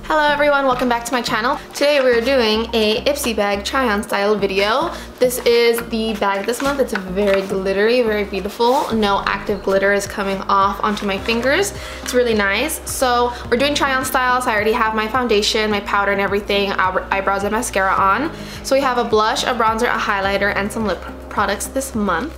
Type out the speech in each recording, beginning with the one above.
Hello everyone, welcome back to my channel. Today we're doing a Ipsy bag try-on style video. This is the bag this month. It's very glittery, very beautiful. No active glitter is coming off onto my fingers. It's really nice. So we're doing try-on styles. I already have my foundation, my powder and everything, eyebrows and mascara on. So we have a blush, a bronzer, a highlighter, and some lip products this month.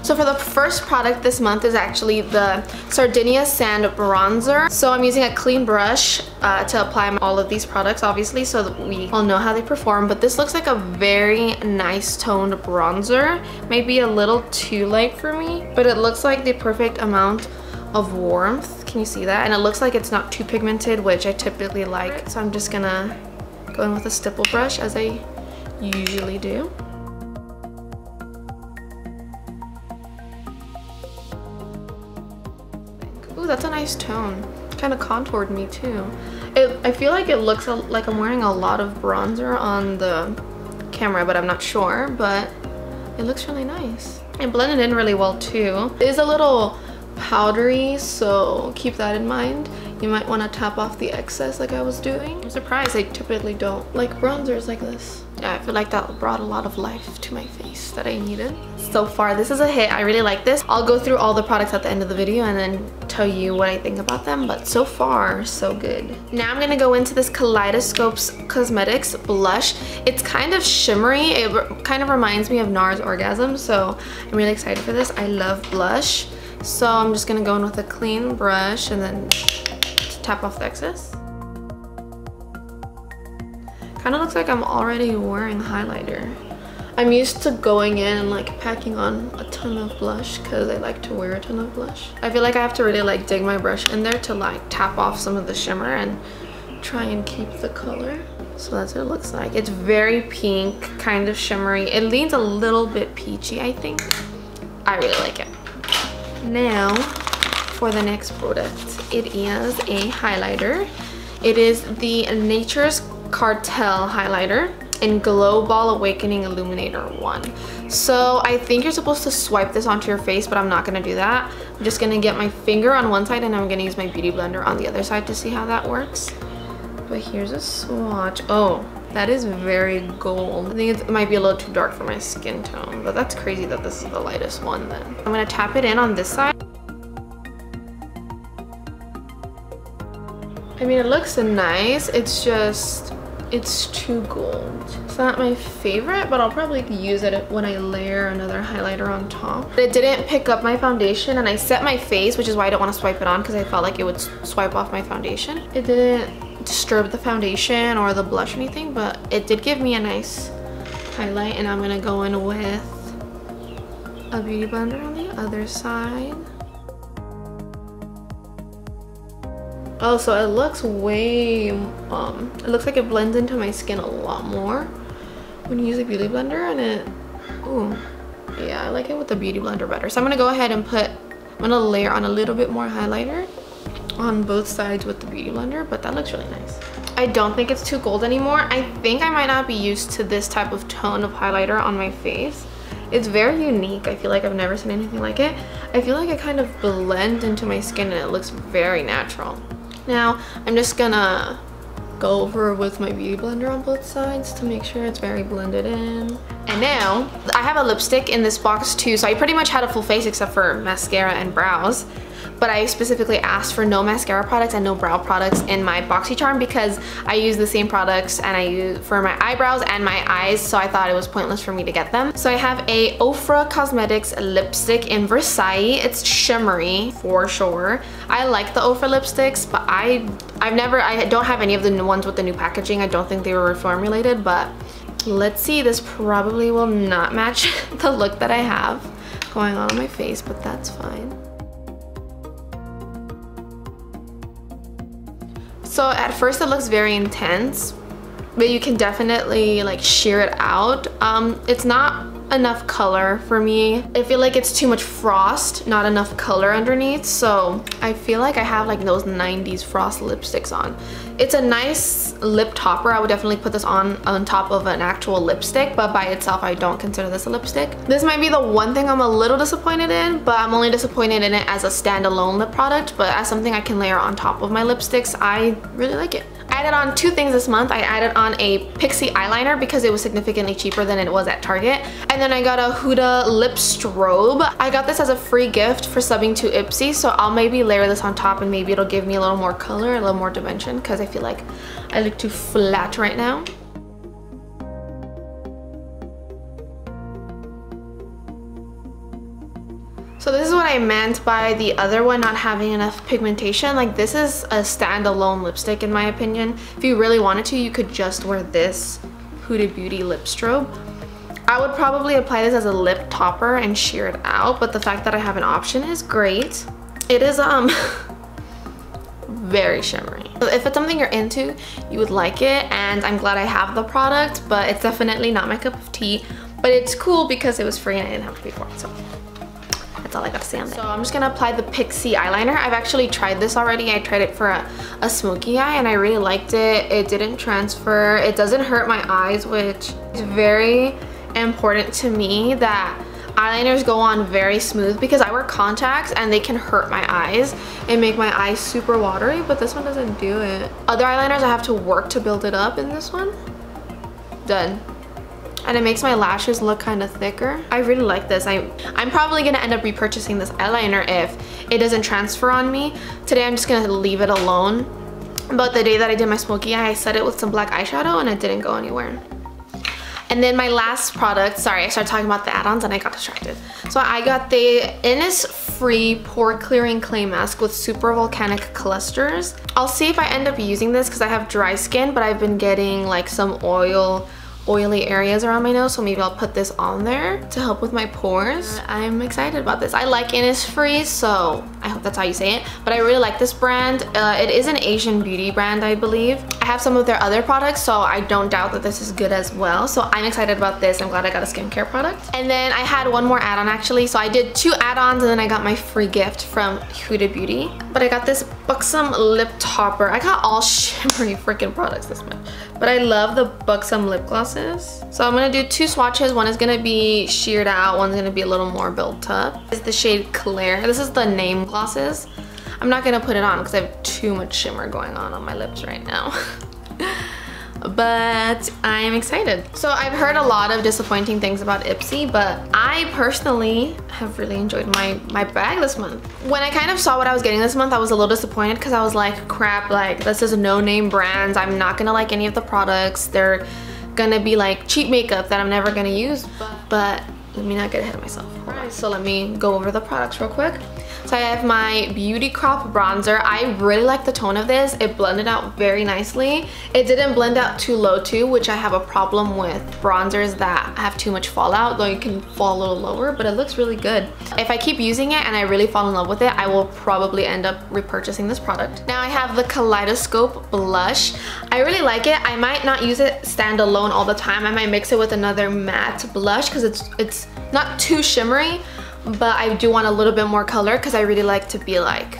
So for the first product this month is actually the Sardinia Sand Bronzer. So I'm using a clean brush to apply all of these products, obviously, so that we all know how they perform. But this looks like a very nice toned bronzer. Maybe a little too light for me, but it looks like the perfect amount of warmth. Can you see that? And it looks like it's not too pigmented, which I typically like. So I'm just gonna go in with a stipple brush as I usually do. Ooh, that's a nice tone. Kind of contoured me too. I feel like it looks like I'm wearing a lot of bronzer on the camera, but I'm not sure, but it looks really nice. It blended in really well too. It is a little powdery, so keep that in mind. You might want to tap off the excess like I was doing. I'm surprised I typically don't like bronzers like this. Yeah, I feel like that brought a lot of life to my face that I needed. So far, this is a hit. I really like this. I'll go through all the products at the end of the video and then tell you what I think about them, but so far, so good. Now I'm gonna go into this Kaleido Cosmetics blush. It's kind of shimmery. It kind of reminds me of NARS Orgasm, so I'm really excited for this. I love blush. So I'm just gonna go in with a clean brush and then tap off the excess. Kind of looks like I'm already wearing highlighter. I'm used to going in and like packing on a ton of blush because I like to wear a ton of blush. I feel like I have to really like dig my brush in there to like tap off some of the shimmer and try and keep the color. So that's what it looks like. It's very pink, kind of shimmery. It leans a little bit peachy, I think. I really like it. Now for the next product, it is a highlighter. It is the Nature's CARTEL highlighter in GlowBal Awakening Illuminator 1. So I think you're supposed to swipe this onto your face, but I'm not gonna do that. I'm just gonna get my finger on one side and I'm gonna use my beauty blender on the other side to see how that works. But here's a swatch. Oh, that is very gold. I think it might be a little too dark for my skin tone, but that's crazy that this is the lightest one then. I'm gonna tap it in on this side. I mean, it looks nice. It's just, it's too gold. It's not my favorite, but I'll probably use it when I layer another highlighter on top. It didn't pick up my foundation, and I set my face, which is why I don't want to swipe it on because I felt like it would swipe off my foundation. It didn't disturb the foundation or the blush or anything, but it did give me a nice highlight, and I'm gonna go in with a beauty blender on the other side. Oh, so it looks way, it looks like it blends into my skin a lot more when you use a beauty blender, and it, ooh, yeah, I like it with the beauty blender better. So I'm gonna go ahead and I'm gonna layer on a little bit more highlighter on both sides with the beauty blender, but that looks really nice. I don't think it's too gold anymore. I think I might not be used to this type of tone of highlighter on my face. It's very unique. I feel like I've never seen anything like it. I feel like it kind of blends into my skin and it looks very natural. Now, I'm just gonna go over with my beauty blender on both sides to make sure it's very blended in. And now, I have a lipstick in this box too, so I pretty much had a full face except for mascara and brows. But I specifically asked for no mascara products and no brow products in my BoxyCharm because I use the same products and I use for my eyebrows and my eyes, so I thought it was pointless for me to get them. So I have a OFRA Cosmetics lipstick in Versailles. It's shimmery for sure. I like the OFRA lipsticks, but I don't have any of the new ones with the new packaging. I don't think they were reformulated, but let's see. This probably will not match the look that I have going on my face, but that's fine. So at first it looks very intense, but you can definitely like sheer it out. It's not enough color for me. I feel like it's too much frost, not enough color underneath, so I feel like I have like those 90s frost lipsticks on. It's a nice lip topper. I would definitely put this on top of an actual lipstick, but by itself I don't consider this a lipstick. This might be the one thing I'm a little disappointed in, but I'm only disappointed in it as a standalone lip product, but as something I can layer on top of my lipsticks, I really like it. I added on 2 things this month. I added on a PIXI eyeliner because it was significantly cheaper than it was at Target. And then I got a HUDA lip strobe. I got this as a free gift for subbing to Ipsy, so I'll maybe layer this on top and maybe it'll give me a little more color, a little more dimension, because I feel like I look too flat right now. So this is what I meant by the other one not having enough pigmentation. Like, this is a standalone lipstick in my opinion. If you really wanted to, you could just wear this Huda Beauty lip strobe. I would probably apply this as a lip topper and sheer it out, but the fact that I have an option is great. It is very shimmery. If it's something you're into, you would like it, and I'm glad I have the product, but it's definitely not my cup of tea. But it's cool because it was free and I didn't have to pay for it, so that's all I got to say on that. So I'm just gonna apply the PIXI eyeliner. I've actually tried this already. I tried it for a smoky eye and I really liked it. It didn't transfer. It doesn't hurt my eyes, which is very important to me, that eyeliners go on very smooth, because I wear contacts and they can hurt my eyes and make my eyes super watery, but this one doesn't do it. Other eyeliners I have to work to build it up, in this one, done. And it makes my lashes look kind of thicker. I really like this. I'm probably gonna end up repurchasing this eyeliner if it doesn't transfer on me. Today I'm just gonna leave it alone. But the day that I did my smoky eye, I set it with some black eyeshadow and it didn't go anywhere. And then my last product, sorry, I started talking about the add-ons and I got distracted. So I got the Innisfree Pore Clearing Clay Mask with Super Volcanic Clusters. I'll see if I end up using this because I have dry skin, but I've been getting like some oily areas around my nose, so maybe I'll put this on there to help with my pores. I'm excited about this. I like Innisfree, so I hope that's how you say it, but I really like this brand. It is an Asian beauty brand, I believe. I have some of their other products, so I don't doubt that this is good as well, so I'm excited about this. I'm glad I got a skincare product. And then I had one more add-on actually, so I did 2 add-ons and then I got my free gift from Huda Beauty. But I got this Buxom lip topper. I got all shimmery freaking products this month, but I love the Buxom lip glosses. So I'm gonna do 2 swatches. One is gonna be sheared out, one's gonna be a little more built up. This is the shade Clair. This is the name glosses. I'm not gonna put it on because I have too much shimmer going on my lips right now. But I'm excited. So I've heard a lot of disappointing things about Ipsy, but I personally have really enjoyed my bag this month. When I kind of saw what I was getting this month, I was a little disappointed because I was like, crap, like this is no-name brands. I'm not gonna like any of the products. They're gonna be like cheap makeup that I'm never gonna use, but let me not get ahead of myself. Alright, so let me go over the products real quick. So I have my Beauty Crop bronzer. I really like the tone of this. It blended out very nicely. It didn't blend out too low too, which I have a problem with bronzers that have too much fallout, though you can fall a little lower, but it looks really good. If I keep using it and I really fall in love with it, I will probably end up repurchasing this product. Now I have the Kaleidoscope blush. I really like it. I might not use it standalone all the time. I might mix it with another matte blush because it's not too shimmery, but I do want a little bit more color because I really like to be like,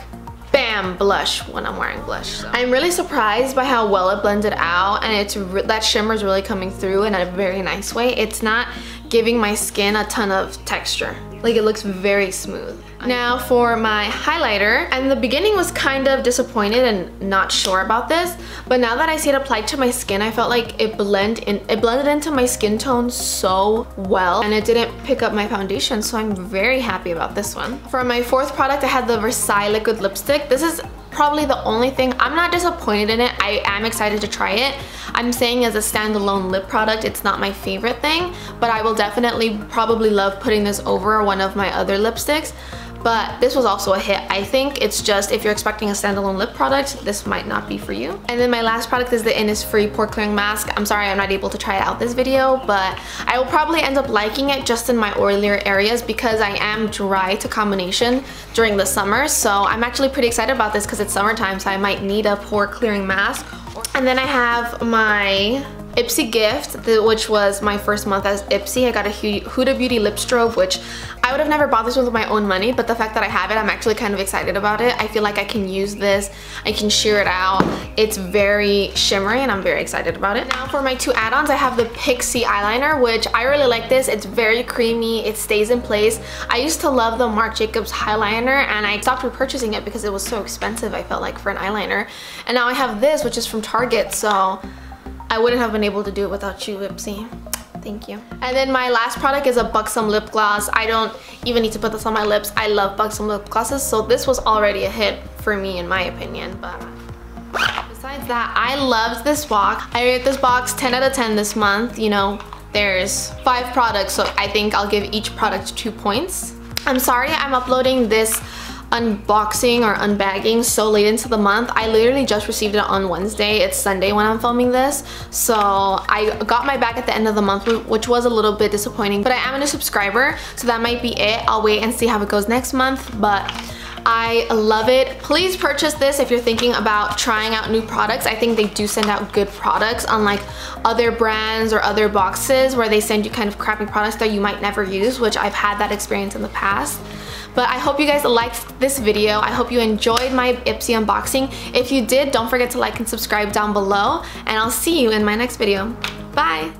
bam, blush when I'm wearing blush. So I'm really surprised by how well it blended out, and that shimmer is really coming through in a very nice way. It's not giving my skin a ton of texture. Like, it looks very smooth. Now for my highlighter, and the beginning was kind of disappointed and not sure about this, but now that I see it applied to my skin, I felt like it blended into my skin tone so well, and it didn't pick up my foundation, so I'm very happy about this one. For my 4th product, I had the Versailles liquid lipstick. This is probably the only thing. I'm not disappointed in it. I am excited to try it. I'm saying as a standalone lip product, it's not my favorite thing, but I will definitely probably love putting this over one of my other lipsticks. But this was also a hit. I think it's just, if you're expecting a standalone lip product, this might not be for you. And then my last product is the Innisfree Pore Clearing Mask. I'm sorry I'm not able to try it out this video, but I will probably end up liking it just in my oilier areas because I am dry to combination during the summer. So I'm actually pretty excited about this because it's summertime, so I might need a pore clearing mask. And then I have my Ipsy gift, which was my first month as Ipsy. I got a Huda Beauty lip strobe, which I would have never bought this with my own money, but the fact that I have it, I'm actually kind of excited about it. I feel like I can use this, I can sheer it out. It's very shimmery and I'm very excited about it. Now for my 2 add-ons, I have the PIXI eyeliner, which I really like this. It's very creamy, it stays in place. I used to love the Marc Jacobs eyeliner and I stopped repurchasing it because it was so expensive, I felt like, for an eyeliner. And now I have this, which is from Target, so I wouldn't have been able to do it without you, Ipsy. Thank you. And then my last product is a Buxom lip gloss. I don't even need to put this on my lips. I love Buxom lip glosses, so this was already a hit for me in my opinion. But besides that, I loved this box. I rate this box 10 out of 10 this month. You know, there's 5 products, so I think I'll give each product 2 points. I'm sorry I'm uploading this unboxing or unbagging so late into the month. I literally just received it on Wednesday. It's Sunday when I'm filming this, so I got my bag at the end of the month, which was a little bit disappointing, but I am a new subscriber, so that might be it. I'll wait and see how it goes next month, but I love it. Please purchase this if you're thinking about trying out new products. I think they do send out good products, unlike other brands or other boxes where they send you kind of crappy products that you might never use, which I've had that experience in the past. But I hope you guys liked this video. I hope you enjoyed my Ipsy unboxing. If you did, don't forget to like and subscribe down below, and I'll see you in my next video. Bye!